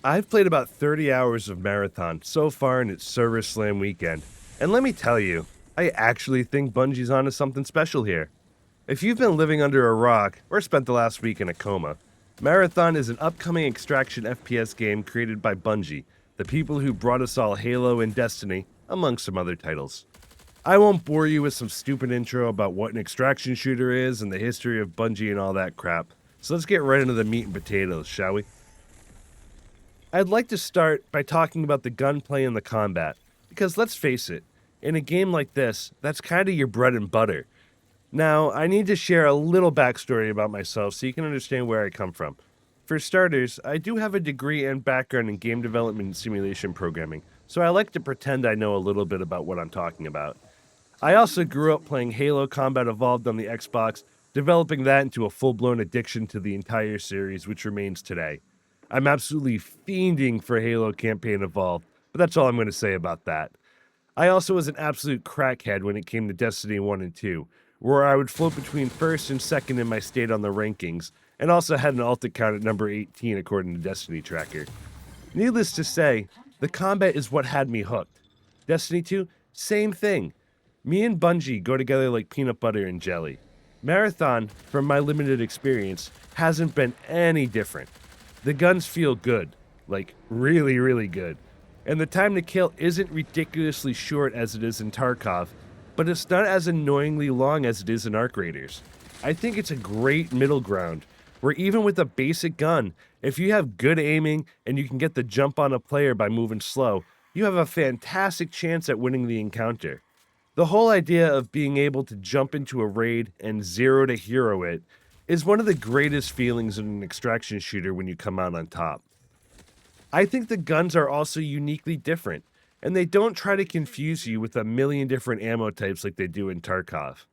I've played about 30 hours of Marathon so far in its Server Slam weekend, and let me tell you, I actually think Bungie's onto something special here. If you've been living under a rock or spent the last week in a coma, Marathon is an upcoming extraction FPS game created by Bungie, the people who brought us all Halo and Destiny, among some other titles. I won't bore you with some stupid intro about what an extraction shooter is and the history of Bungie and all that crap, so let's get right into the meat and potatoes, shall we? I'd like to start by talking about the gunplay and the combat, because let's face it, in a game like this, that's kind of your bread and butter. Now, I need to share a little backstory about myself so you can understand where I come from. For starters, I do have a degree and background in game development and simulation programming, so I like to pretend I know a little bit about what I'm talking about. I also grew up playing Halo Combat Evolved on the Xbox, developing that into a full-blown addiction to the entire series, which remains today. I'm absolutely fiending for Halo Campaign Evolved, but that's all I'm going to say about that. I also was an absolute crackhead when it came to Destiny 1 and 2, where I would float between first and second in my state on the rankings, and also had an ult account at number 18 according to Destiny Tracker. Needless to say, the combat is what had me hooked. Destiny 2, same thing. Me and Bungie go together like peanut butter and jelly. Marathon, from my limited experience, hasn't been any different. The guns feel good, like really, really good. And the time to kill isn't ridiculously short as it is in Tarkov, but it's not as annoyingly long as it is in Arc Raiders. I think it's a great middle ground, where even with a basic gun, if you have good aiming and you can get the jump on a player by moving slow, you have a fantastic chance at winning the encounter. The whole idea of being able to jump into a raid and zero to hero it is one of the greatest feelings in an extraction shooter when you come out on top. I think the guns are also uniquely different, and they don't try to confuse you with a million different ammo types like they do in Tarkov.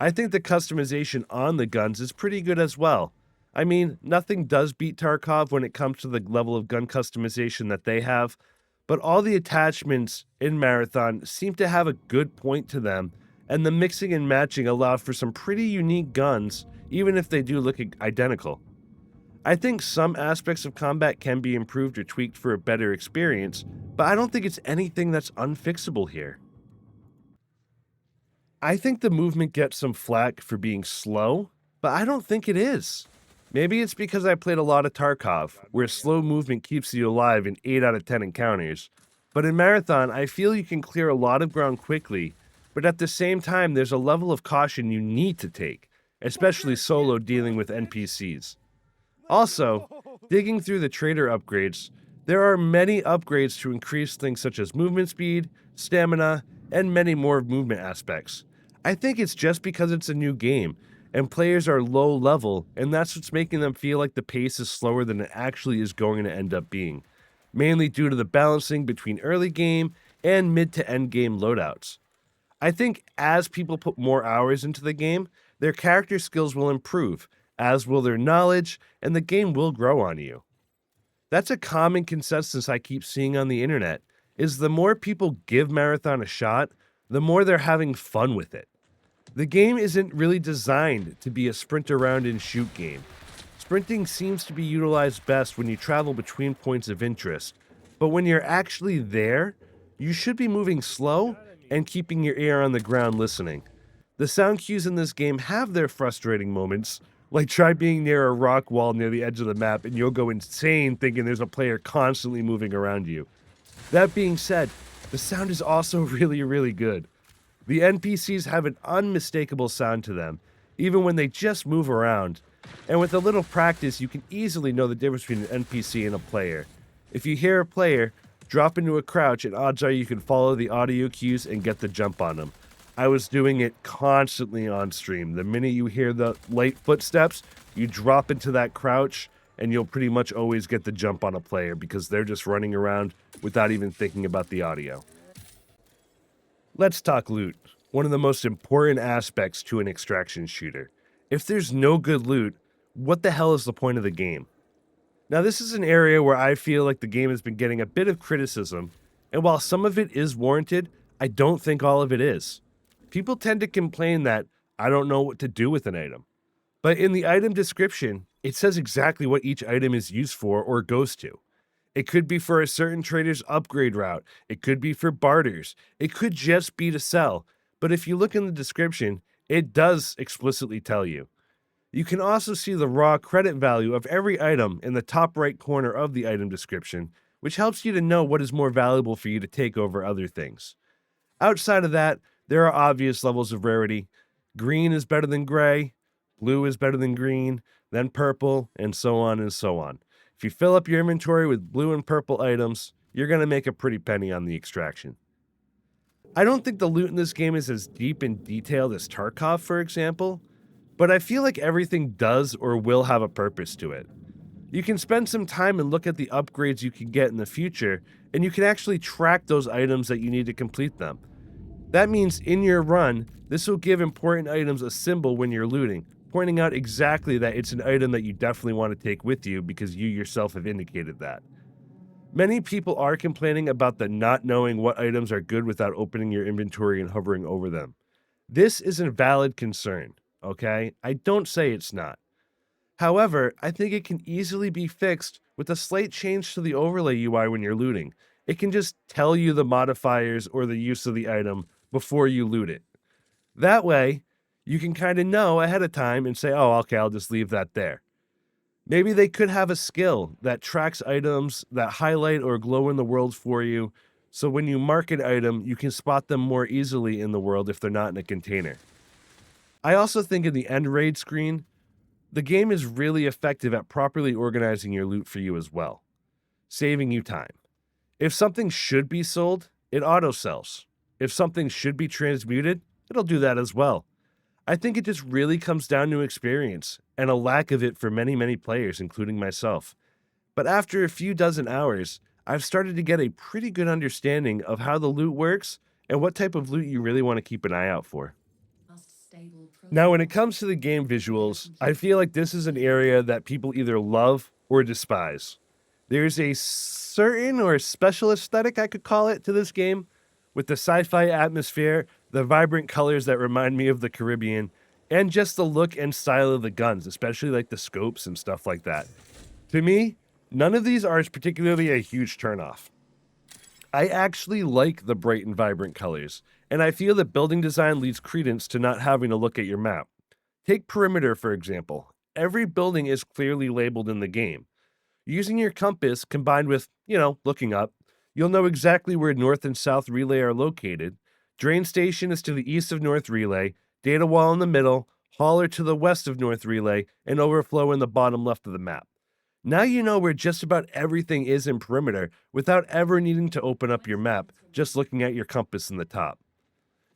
I think the customization on the guns is pretty good as well. I mean, nothing does beat Tarkov when it comes to the level of gun customization that they have, but all the attachments in Marathon seem to have a good point to them, and the mixing and matching allow for some pretty unique guns, even if they do look identical. I think some aspects of combat can be improved or tweaked for a better experience, but I don't think it's anything that's unfixable here. I think the movement gets some flack for being slow, but I don't think it is. Maybe it's because I played a lot of Tarkov, where slow movement keeps you alive in 8 out of 10 encounters. But in Marathon, I feel you can clear a lot of ground quickly, but at the same time, there's a level of caution you need to take, especially solo dealing with NPCs. Also, digging through the trader upgrades, there are many upgrades to increase things such as movement speed, stamina, and many more movement aspects. I think it's just because it's a new game, and players are low level, and that's what's making them feel like the pace is slower than it actually is going to end up being, mainly due to the balancing between early game and mid to end game loadouts. I think as people put more hours into the game, their character skills will improve, as will their knowledge, and the game will grow on you. That's a common consensus I keep seeing on the internet, is the more people give Marathon a shot, the more they're having fun with it. The game isn't really designed to be a sprint around and shoot game. Sprinting seems to be utilized best when you travel between points of interest, but when you're actually there, you should be moving slow and keeping your ear on the ground listening. The sound cues in this game have their frustrating moments, like try being near a rock wall near the edge of the map and you'll go insane thinking there's a player constantly moving around you. That being said, the sound is also really, really good. The NPCs have an unmistakable sound to them, even when they just move around. And with a little practice, you can easily know the difference between an NPC and a player. If you hear a player, drop into a crouch and odds are you can follow the audio cues and get the jump on them. I was doing it constantly on stream. The minute you hear the light footsteps, you drop into that crouch and you'll pretty much always get the jump on a player because they're just running around without even thinking about the audio. Let's talk loot, one of the most important aspects to an extraction shooter. If there's no good loot, what the hell is the point of the game? Now, this is an area where I feel like the game has been getting a bit of criticism, and while some of it is warranted, I don't think all of it is. People tend to complain that I don't know what to do with an item. But in the item description, it says exactly what each item is used for or goes to. It could be for a certain trader's upgrade route. It could be for barters. It could just be to sell. But if you look in the description, it does explicitly tell you. You can also see the raw credit value of every item in the top right corner of the item description, which helps you to know what is more valuable for you to take over other things. Outside of that, there are obvious levels of rarity. Green is better than gray, blue is better than green, then purple, and so on and so on. If you fill up your inventory with blue and purple items, you're going to make a pretty penny on the extraction. I don't think the loot in this game is as deep and detailed as Tarkov, for example, but I feel like everything does or will have a purpose to it. You can spend some time and look at the upgrades you can get in the future, and you can actually track those items that you need to complete them. That means in your run, this will give important items a symbol when you're looting, pointing out exactly that it's an item that you definitely want to take with you because you yourself have indicated that. Many people are complaining about the not knowing what items are good without opening your inventory and hovering over them. This is a valid concern, okay? I don't say it's not. However, I think it can easily be fixed with a slight change to the overlay UI when you're looting. It can just tell you the modifiers or the use of the item before you loot it. That way, you can kind of know ahead of time and say, oh, okay, I'll just leave that there. Maybe they could have a skill that tracks items that highlight or glow in the world for you, so when you mark an item, you can spot them more easily in the world if they're not in a container. I also think in the end raid screen, the game is really effective at properly organizing your loot for you as well, saving you time. If something should be sold, it auto-sells. If something should be transmuted, it'll do that as well. I think it just really comes down to experience and a lack of it for many, many players, including myself. But after a few dozen hours, I've started to get a pretty good understanding of how the loot works and what type of loot you really want to keep an eye out for. Now, when it comes to the game visuals, I feel like this is an area that people either love or despise. There's a certain or special aesthetic, I could call it, to this game, with the sci-fi atmosphere, the vibrant colors that remind me of the Caribbean, and just the look and style of the guns, especially like the scopes and stuff like that. To me, none of these are particularly a huge turnoff. I actually like the bright and vibrant colors, and I feel that building design leads credence to not having to look at your map. Take perimeter, for example. Every building is clearly labeled in the game. Using your compass combined with, looking up, you'll know exactly where North and South Relay are located. Drain Station is to the east of North Relay, Data Wall in the middle, Hauler to the west of North Relay, and Overflow in the bottom left of the map. Now you know where just about everything is in perimeter without ever needing to open up your map, just looking at your compass in the top.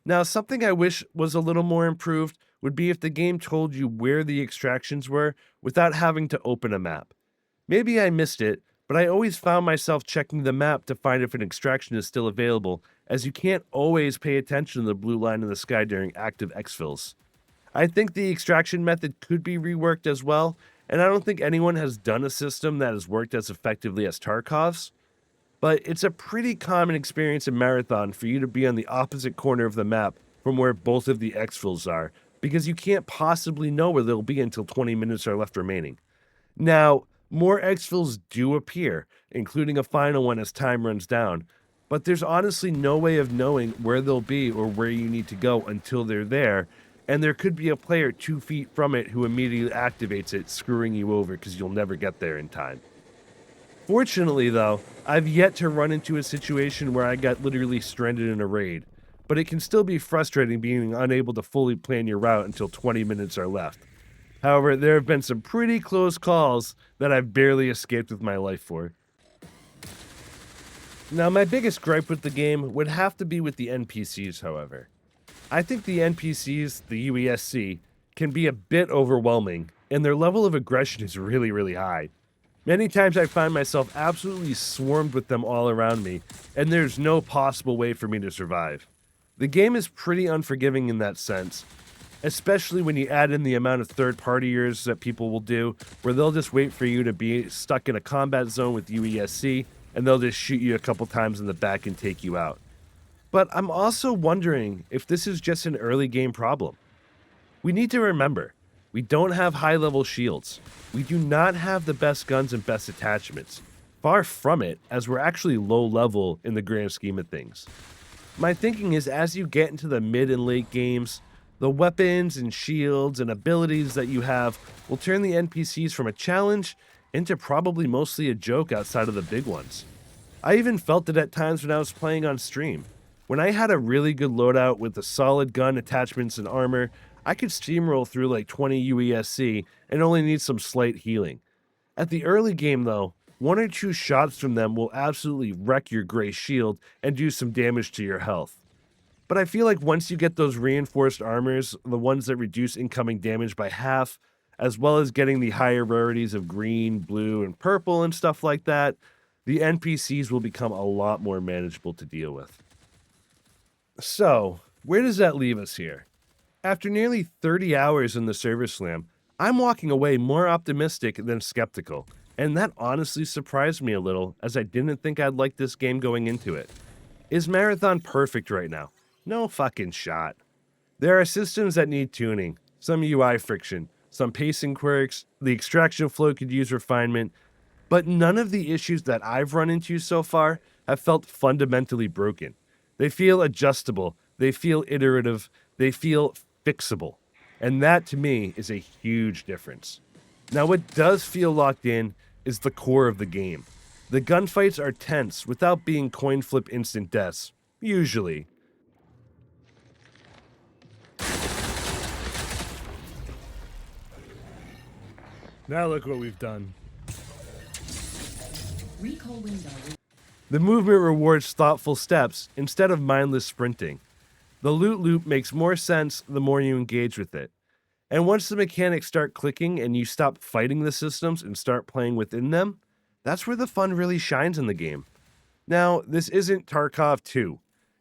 Now, something I wish was a little more improved would be if the game told you where the extractions were without having to open a map. Maybe I missed it, but I always found myself checking the map to find if an extraction is still available, as you can't always pay attention to the blue line in the sky during active exfils. I think the extraction method could be reworked as well, and I don't think anyone has done a system that has worked as effectively as Tarkov's, but it's a pretty common experience in Marathon for you to be on the opposite corner of the map from where both of the exfils are, because you can't possibly know where they'll be until 20 minutes are left remaining. Now, more exfils do appear, including a final one as time runs down, but there's honestly no way of knowing where they'll be or where you need to go until they're there, and there could be a player 2 feet from it who immediately activates it, screwing you over because you'll never get there in time. Fortunately, though, I've yet to run into a situation where I got literally stranded in a raid, but it can still be frustrating being unable to fully plan your route until 20 minutes are left. However, there have been some pretty close calls that I've barely escaped with my life for. Now, my biggest gripe with the game would have to be with the NPCs, however. I think the NPCs, the UESC, can be a bit overwhelming, and their level of aggression is really, really high. Many times I find myself absolutely swarmed with them all around me, and there's no possible way for me to survive. The game is pretty unforgiving in that sense, especially when you add in the amount of third-partiers that people will do, where they'll just wait for you to be stuck in a combat zone with UESC, and they'll just shoot you a couple times in the back and take you out. But I'm also wondering if this is just an early game problem. We need to remember, we don't have high-level shields. We do not have the best guns and best attachments. Far from it, as we're actually low level in the grand scheme of things. My thinking is as you get into the mid and late games, the weapons and shields and abilities that you have will turn the NPCs from a challenge into probably mostly a joke outside of the big ones. I even felt it at times when I was playing on stream. When I had a really good loadout with a solid gun, attachments, and armor, I could steamroll through like 20 UESC and only need some slight healing. At the early game though, one or two shots from them will absolutely wreck your gray shield and do some damage to your health. But I feel like once you get those reinforced armors, the ones that reduce incoming damage by half, as well as getting the higher rarities of green, blue, and purple and stuff like that, the NPCs will become a lot more manageable to deal with. So, where does that leave us here? After nearly 30 hours in the server slam, I'm walking away more optimistic than skeptical, and that honestly surprised me a little, as I didn't think I'd like this game going into it. Is Marathon perfect right now? No fucking shot. There are systems that need tuning, some UI friction, some pacing quirks, the extraction flow could use refinement, but none of the issues that I've run into so far have felt fundamentally broken. They feel adjustable, they feel iterative, they feel fixable. And that to me is a huge difference. Now what does feel locked in is the core of the game. The gunfights are tense without being coin flip instant deaths, usually. Now look what we've done. Recall window. The movement rewards thoughtful steps instead of mindless sprinting. The loot loop makes more sense the more you engage with it. And once the mechanics start clicking and you stop fighting the systems and start playing within them, that's where the fun really shines in the game. Now, this isn't Tarkov 2.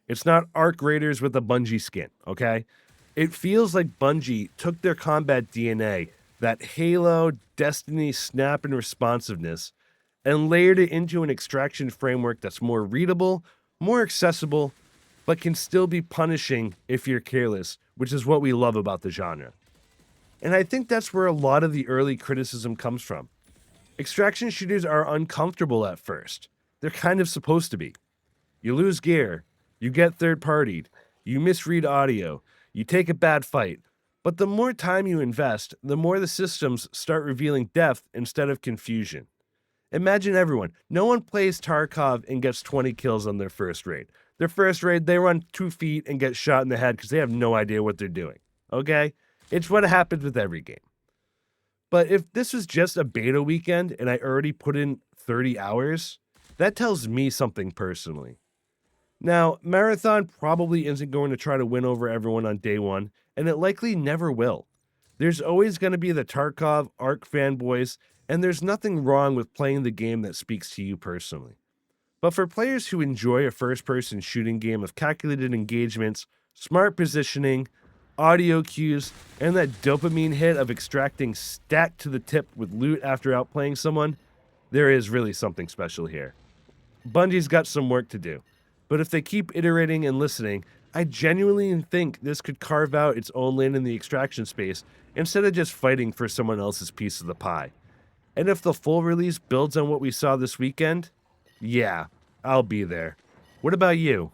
It's not Arc Raiders with a Bungie skin, okay? It feels like Bungie took their combat DNA, that Halo, Destiny, snap, and responsiveness, and layered it into an extraction framework that's more readable, more accessible, but can still be punishing if you're careless, which is what we love about the genre. And I think that's where a lot of the early criticism comes from. Extraction shooters are uncomfortable at first. They're kind of supposed to be. You lose gear, you get third-partied, you misread audio, you take a bad fight. But the more time you invest, the more the systems start revealing depth instead of confusion. Imagine everyone. No one plays Tarkov and gets 20 kills on their first raid. Their first raid, they run 2 feet and get shot in the head because they have no idea what they're doing. Okay? It's what happens with every game. But if this was just a beta weekend and I already put in 30 hours, that tells me something personally. Now, Marathon probably isn't going to try to win over everyone on day one, and it likely never will. There's always going to be the Tarkov, Arc fanboys, and there's nothing wrong with playing the game that speaks to you personally. But for players who enjoy a first-person shooting game of calculated engagements, smart positioning, audio cues, and that dopamine hit of extracting stat to the tip with loot after outplaying someone, there is really something special here. Bungie's got some work to do, but if they keep iterating and listening, I genuinely think this could carve out its own lane in the extraction space instead of just fighting for someone else's piece of the pie. And if the full release builds on what we saw this weekend, yeah, I'll be there. What about you?